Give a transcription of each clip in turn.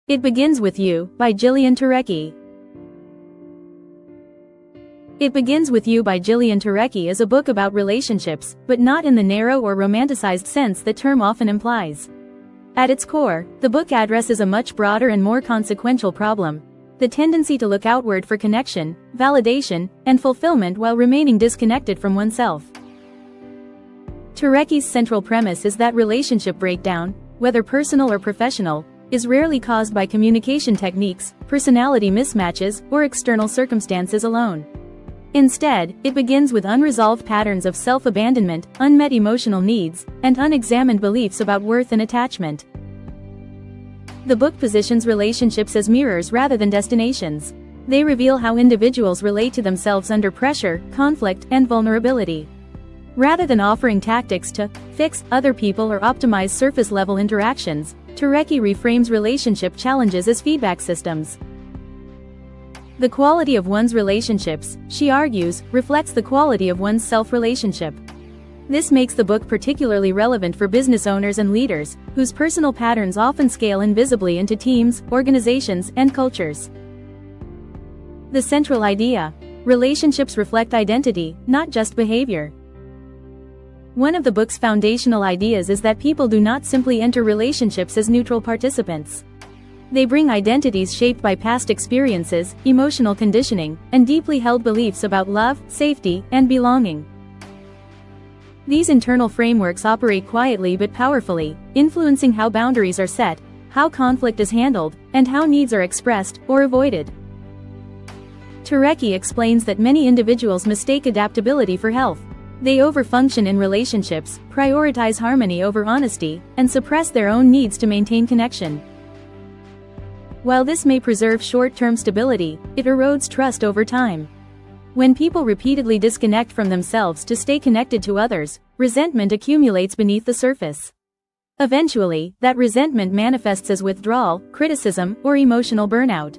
It Begins With You, by Gillian Turecki. It Begins With You by Gillian Turecki is a book about relationships, but not in the narrow or romanticized sense that term often implies. At its core, the book addresses a much broader and more consequential problem: the tendency to look outward for connection, validation, and fulfillment while remaining disconnected from oneself. Turecki's central premise is that relationship breakdown, whether personal or professional, is rarely caused by communication techniques, personality mismatches, or external circumstances alone. Instead, it begins with unresolved patterns of self-abandonment, unmet emotional needs, and unexamined beliefs about worth and attachment. The book positions relationships as mirrors rather than destinations. They reveal how individuals relate to themselves under pressure, conflict, and vulnerability. Rather than offering tactics to fix other people or optimize surface-level interactions, Turecki reframes relationship challenges as feedback systems. The quality of one's relationships, she argues, reflects the quality of one's self-relationship. This makes the book particularly relevant for business owners and leaders, whose personal patterns often scale invisibly into teams, organizations, and cultures. The central idea: relationships reflect identity, not just behavior. One of the book's foundational ideas is that people do not simply enter relationships as neutral participants. They bring identities shaped by past experiences, emotional conditioning, and deeply held beliefs about love, safety, and belonging. These internal frameworks operate quietly but powerfully, influencing how boundaries are set, how conflict is handled, and how needs are expressed or avoided. Turecki explains that many individuals mistake adaptability for health. They overfunction in relationships, prioritize harmony over honesty, and suppress their own needs to maintain connection. While this may preserve short-term stability, it erodes trust over time. When people repeatedly disconnect from themselves to stay connected to others, resentment accumulates beneath the surface. Eventually, that resentment manifests as withdrawal, criticism, or emotional burnout.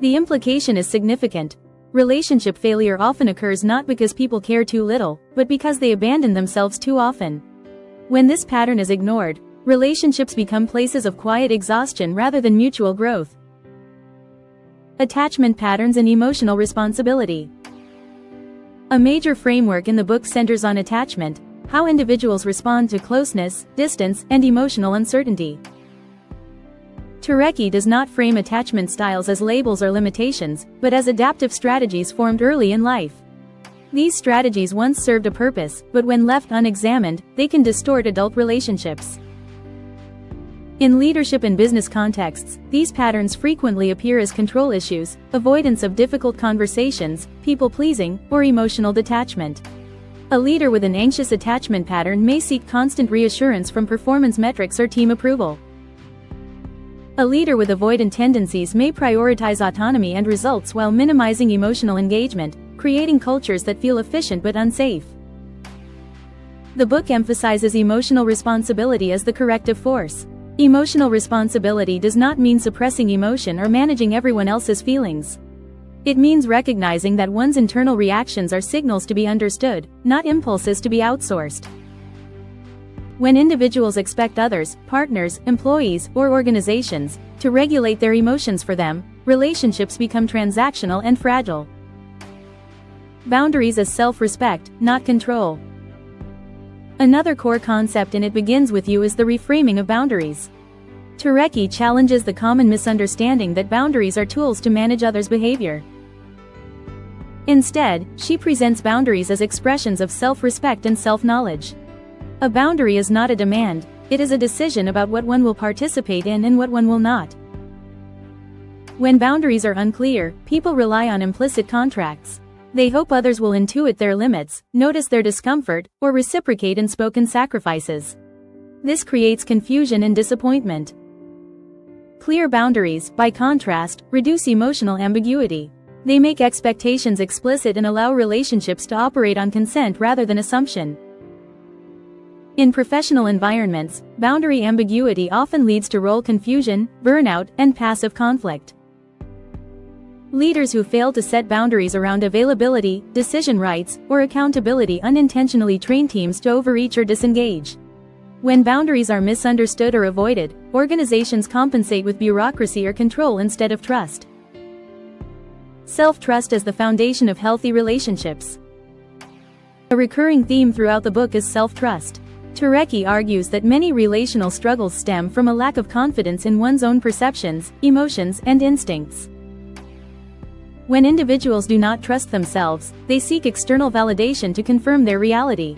The implication is significant. Relationship failure often occurs not because people care too little, but because they abandon themselves too often. When this pattern is ignored, relationships become places of quiet exhaustion rather than mutual growth. Attachment patterns and emotional responsibility. A major framework in the book centers on attachment, how individuals respond to closeness, distance, and emotional uncertainty. Turecki does not frame attachment styles as labels or limitations, but as adaptive strategies formed early in life. These strategies once served a purpose, but when left unexamined, they can distort adult relationships. In leadership and business contexts, these patterns frequently appear as control issues, avoidance of difficult conversations, people-pleasing, or emotional detachment. A leader with an anxious attachment pattern may seek constant reassurance from performance metrics or team approval. A leader with avoidant tendencies may prioritize autonomy and results while minimizing emotional engagement, creating cultures that feel efficient but unsafe. The book emphasizes emotional responsibility as the corrective force. Emotional responsibility does not mean suppressing emotion or managing everyone else's feelings. It means recognizing that one's internal reactions are signals to be understood, not impulses to be outsourced. When individuals expect others, partners, employees, or organizations, to regulate their emotions for them, relationships become transactional and fragile. Boundaries as self-respect, not control. Another core concept in It Begins With You is the reframing of boundaries. Turecki challenges the common misunderstanding that boundaries are tools to manage others' behavior. Instead, she presents boundaries as expressions of self-respect and self-knowledge. A boundary is not a demand, it is a decision about what one will participate in and what one will not. When boundaries are unclear, people rely on implicit contracts. They hope others will intuit their limits, notice their discomfort, or reciprocate in spoken sacrifices. This creates confusion and disappointment. Clear boundaries, by contrast, reduce emotional ambiguity. They make expectations explicit and allow relationships to operate on consent rather than assumption. In professional environments, boundary ambiguity often leads to role confusion, burnout, and passive conflict. Leaders who fail to set boundaries around availability, decision rights, or accountability unintentionally train teams to overreach or disengage. When boundaries are misunderstood or avoided, organizations compensate with bureaucracy or control instead of trust. Self-trust as the foundation of healthy relationships. A recurring theme throughout the book is self-trust. Turecki argues that many relational struggles stem from a lack of confidence in one's own perceptions, emotions, and instincts. When individuals do not trust themselves, they seek external validation to confirm their reality.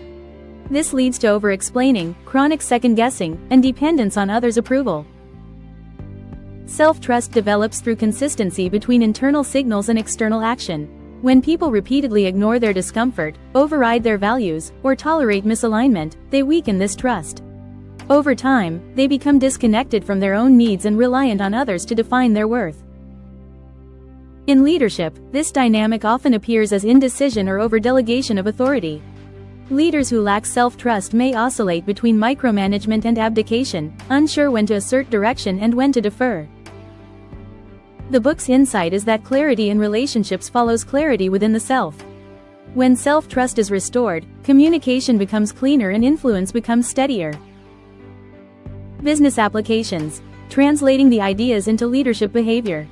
This leads to over-explaining, chronic second-guessing, and dependence on others' approval. Self-trust develops through consistency between internal signals and external action. When people repeatedly ignore their discomfort, override their values, or tolerate misalignment, they weaken this trust. Over time, they become disconnected from their own needs and reliant on others to define their worth. In leadership, this dynamic often appears as indecision or over-delegation of authority. Leaders who lack self-trust may oscillate between micromanagement and abdication, unsure when to assert direction and when to defer. The book's insight is that clarity in relationships follows clarity within the self. When self-trust is restored, communication becomes cleaner and influence becomes steadier. Business applications. Translating the ideas into leadership behavior.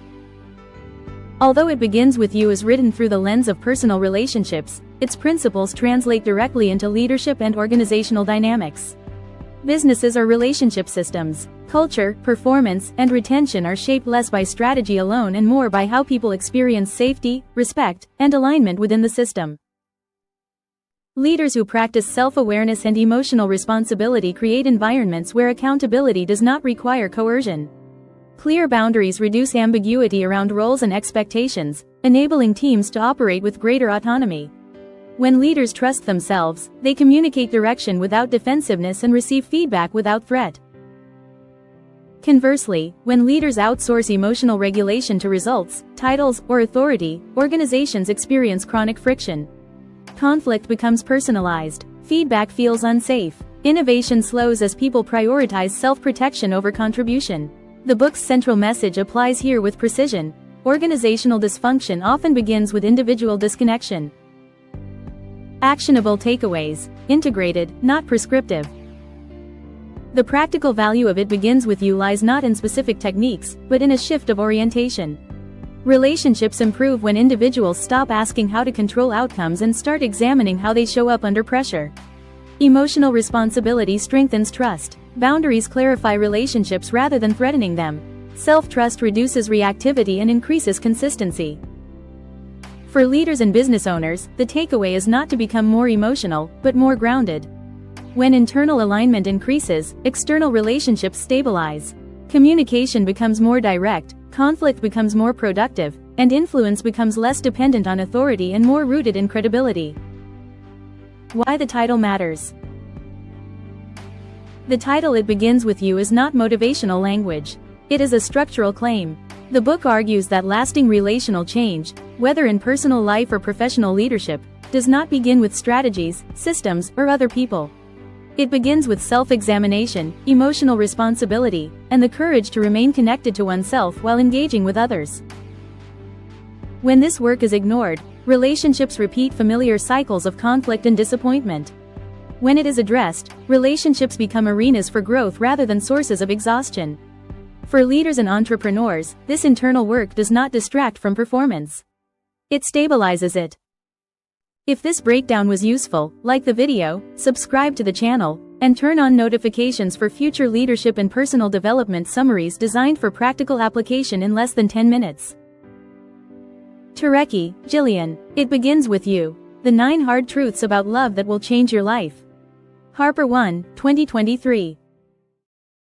Although It Begins With You is written through the lens of personal relationships, its principles translate directly into leadership and organizational dynamics. Businesses are relationship systems. Culture, performance, and retention are shaped less by strategy alone and more by how people experience safety, respect, and alignment within the system. Leaders who practice self-awareness and emotional responsibility create environments where accountability does not require coercion. Clear boundaries reduce ambiguity around roles and expectations, enabling teams to operate with greater autonomy. When leaders trust themselves, they communicate direction without defensiveness and receive feedback without threat. Conversely, when leaders outsource emotional regulation to results, titles, or authority, organizations experience chronic friction. Conflict becomes personalized. Feedback feels unsafe. Innovation slows as people prioritize self-protection over contribution. The book's central message applies here with precision. Organizational dysfunction often begins with individual disconnection. Actionable takeaways. Integrated, not prescriptive. The practical value of It Begins With You lies not in specific techniques, but in a shift of orientation. Relationships improve when individuals stop asking how to control outcomes and start examining how they show up under pressure. Emotional responsibility strengthens trust. Boundaries clarify relationships rather than threatening them. Self-trust reduces reactivity and increases consistency. For leaders and business owners, the takeaway is not to become more emotional, but more grounded. When internal alignment increases, external relationships stabilize. Communication becomes more direct, conflict becomes more productive, and influence becomes less dependent on authority and more rooted in credibility. Why the title matters. The title It Begins With You is not motivational language. It is a structural claim. The book argues that lasting relational change, whether in personal life or professional leadership, does not begin with strategies, systems, or other people. It begins with self-examination, emotional responsibility, and the courage to remain connected to oneself while engaging with others. When this work is ignored, relationships repeat familiar cycles of conflict and disappointment. When it is addressed, relationships become arenas for growth rather than sources of exhaustion. For leaders and entrepreneurs, this internal work does not distract from performance. It stabilizes it. If this breakdown was useful, like the video, subscribe to the channel, and turn on notifications for future leadership and personal development summaries designed for practical application in less than 10 minutes. Turecki, Gillian. It Begins With You. The 9 Hard Truths About Love That Will Change Your Life. Harper 1, 2023.